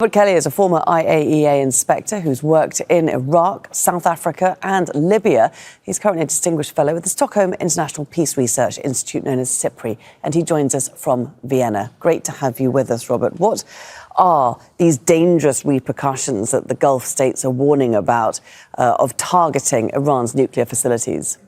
Robert Kelly is a former IAEA inspector who's worked in Iraq, South Africa and Libya. He's currently a distinguished fellow with the Stockholm International Peace Research Institute, known as SIPRI, and he joins us from Vienna. Great to have you with us, Robert. What are these dangerous repercussions that the Gulf states are warning about of targeting Iran's nuclear facilities?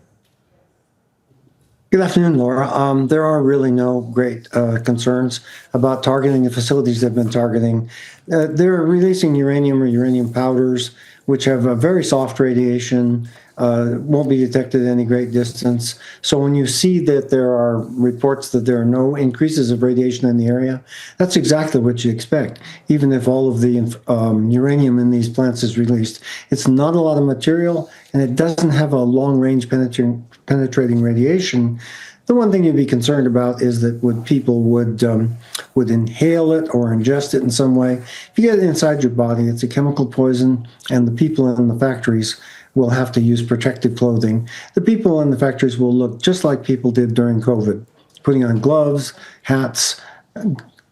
Good afternoon, Laura. There are really no great concerns about targeting the facilities they've been targeting. They're releasing uranium or uranium powders, which have a very soft radiation, won't be detected at any great distance. So when you see that there are reports that there are no increases of radiation in the area, that's exactly what you expect, even if all of the uranium in these plants is released. It's not a lot of material, and it doesn't have a long-range penetrating radiation. The one thing you'd be concerned about is that people would inhale it or ingest it in some way. If you get it inside your body, it's a chemical poison, and the people in the factories will have to use protective clothing. The people in the factories will look just like people did during COVID, putting on gloves, hats,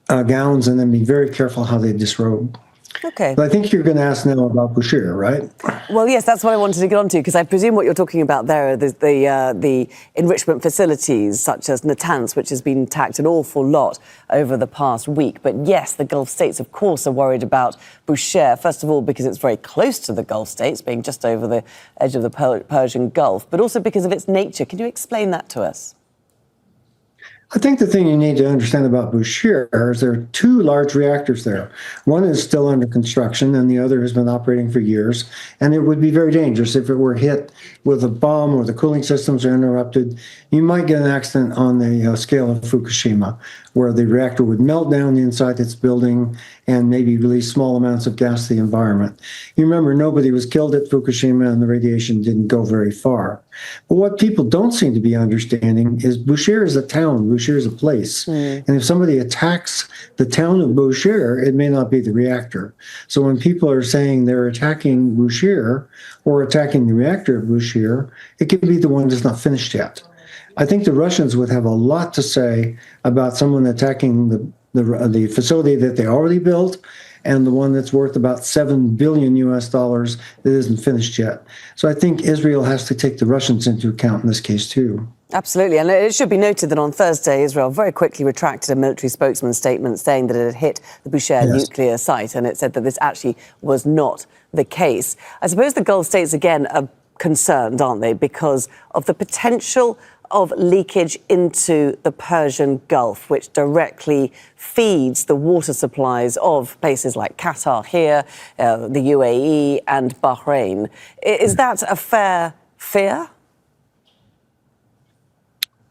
gowns, and then be very careful how they disrobe. Okay. But I think you're going to ask now about Bushehr, right? Well, yes, that's what I wanted to get onto, because I presume what you're talking about there are the enrichment facilities, such as Natanz, which has been attacked an awful lot over the past week. But yes, the Gulf states, of course, are worried about Bushehr, first of all, because it's very close to the Gulf states, being just over the edge of the Persian Gulf, but also because of its nature. Can you explain that to us? I think the thing you need to understand about Bushehr is there are two large reactors there. One is still under construction, and the other has been operating for years. And it would be very dangerous if it were hit with a bomb or the cooling systems are interrupted. You might get an accident on the scale of Fukushima, where the reactor would melt down inside its building and maybe release small amounts of gas to the environment. You remember, nobody was killed at Fukushima, and the radiation didn't go very far. But what people don't seem to be understanding is Bushehr is a town. Bushehr is a place. And if somebody attacks the town of Bushehr, it may not be the reactor. So when people are saying they're attacking Bushehr or attacking the reactor at Bushehr, it could be the one that's not finished yet. I think the Russians would have a lot to say about someone attacking the facility that they already built and the one that's worth about $7 billion that isn't finished yet. So I think Israel has to take the Russians into account in this case too. Absolutely. And it should be noted that on Thursday, Israel very quickly retracted a military spokesman's statement saying that it had hit the Bushehr nuclear site, and it said that this actually was not the case. I suppose the Gulf states, again, are concerned, aren't they, because of the potential of leakage into the Persian Gulf, which directly feeds the water supplies of places like Qatar here, the UAE and Bahrain. Is that a fair fear?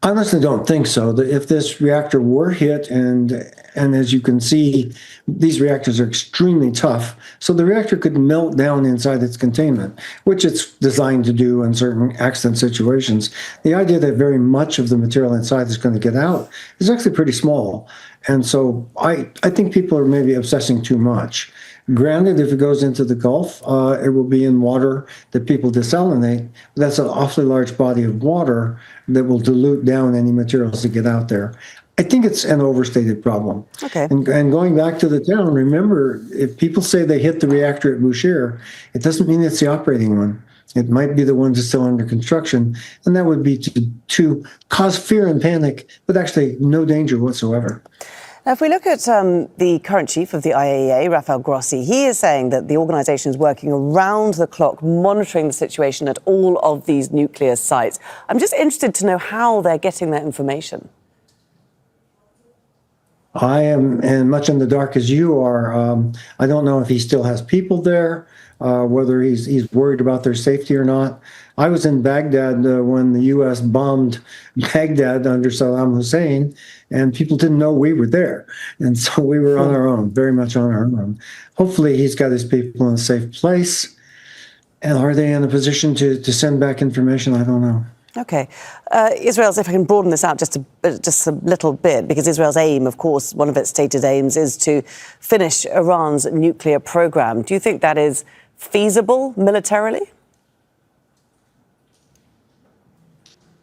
I honestly don't think so. If this reactor were hit, and as you can see, these reactors are extremely tough, so the reactor could melt down inside its containment, which it's designed to do in certain accident situations. The idea that very much of the material inside is going to get out is actually pretty small. And so I think people are maybe obsessing too much. Granted, if it goes into the Gulf, it will be in water that people desalinate. That's an awfully large body of water that will dilute down any materials that get out there. I think it's an overstated problem. Okay. And going back to the town, remember, if people say they hit the reactor at Bushehr, it doesn't mean it's the operating one. It might be the one that's still under construction, and that would be to cause fear and panic, but actually no danger whatsoever. Now, if we look at the current chief of the IAEA, Rafael Grossi, he is saying that the organisation is working around the clock, monitoring the situation at all of these nuclear sites. I'm just interested to know how they're getting that information. I am much in the dark as you are. I don't know if he still has people there, whether he's worried about their safety or not. I was in Baghdad when the U.S. bombed Baghdad under Saddam Hussein, and people didn't know we were there. And so we were on our own, very much on our own. Hopefully he's got his people in a safe place. And are they in a position to send back information? I don't know. OK. Israel's, if I can broaden this out just a little bit, because Israel's aim, of course, one of its stated aims is to finish Iran's nuclear program. Do you think that is feasible militarily?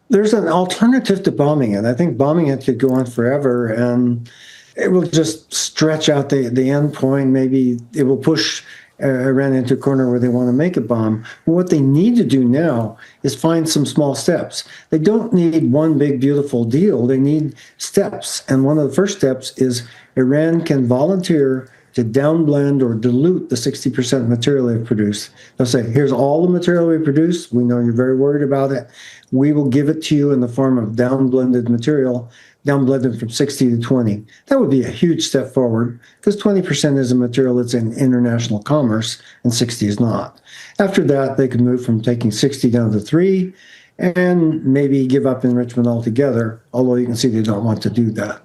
There's an alternative to bombing it. I think bombing it could go on forever, and it will just stretch out the end point. Maybe it will push Iran into a corner where they want to make a bomb. But what they need to do now is find some small steps. They don't need one big, beautiful deal. They need steps. And one of the first steps is Iran can volunteer to downblend or dilute the 60% material they've produced. They'll say, here's all the material we produce. We know you're very worried about it. We will give it to you in the form of downblended material, downblended from 60 to 20. That would be a huge step forward because 20% is a material that's in international commerce and 60 is not. After that, they could move from taking 60 down to 3 and maybe give up enrichment altogether, although you can see they don't want to do that.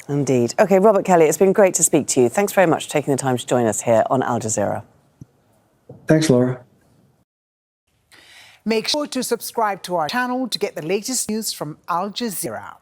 Indeed. OK, Robert Kelly, it's been great to speak to you. Thanks very much for taking the time to join us here on Al Jazeera. Thanks, Laura. Make sure to subscribe to our channel to get the latest news from Al Jazeera.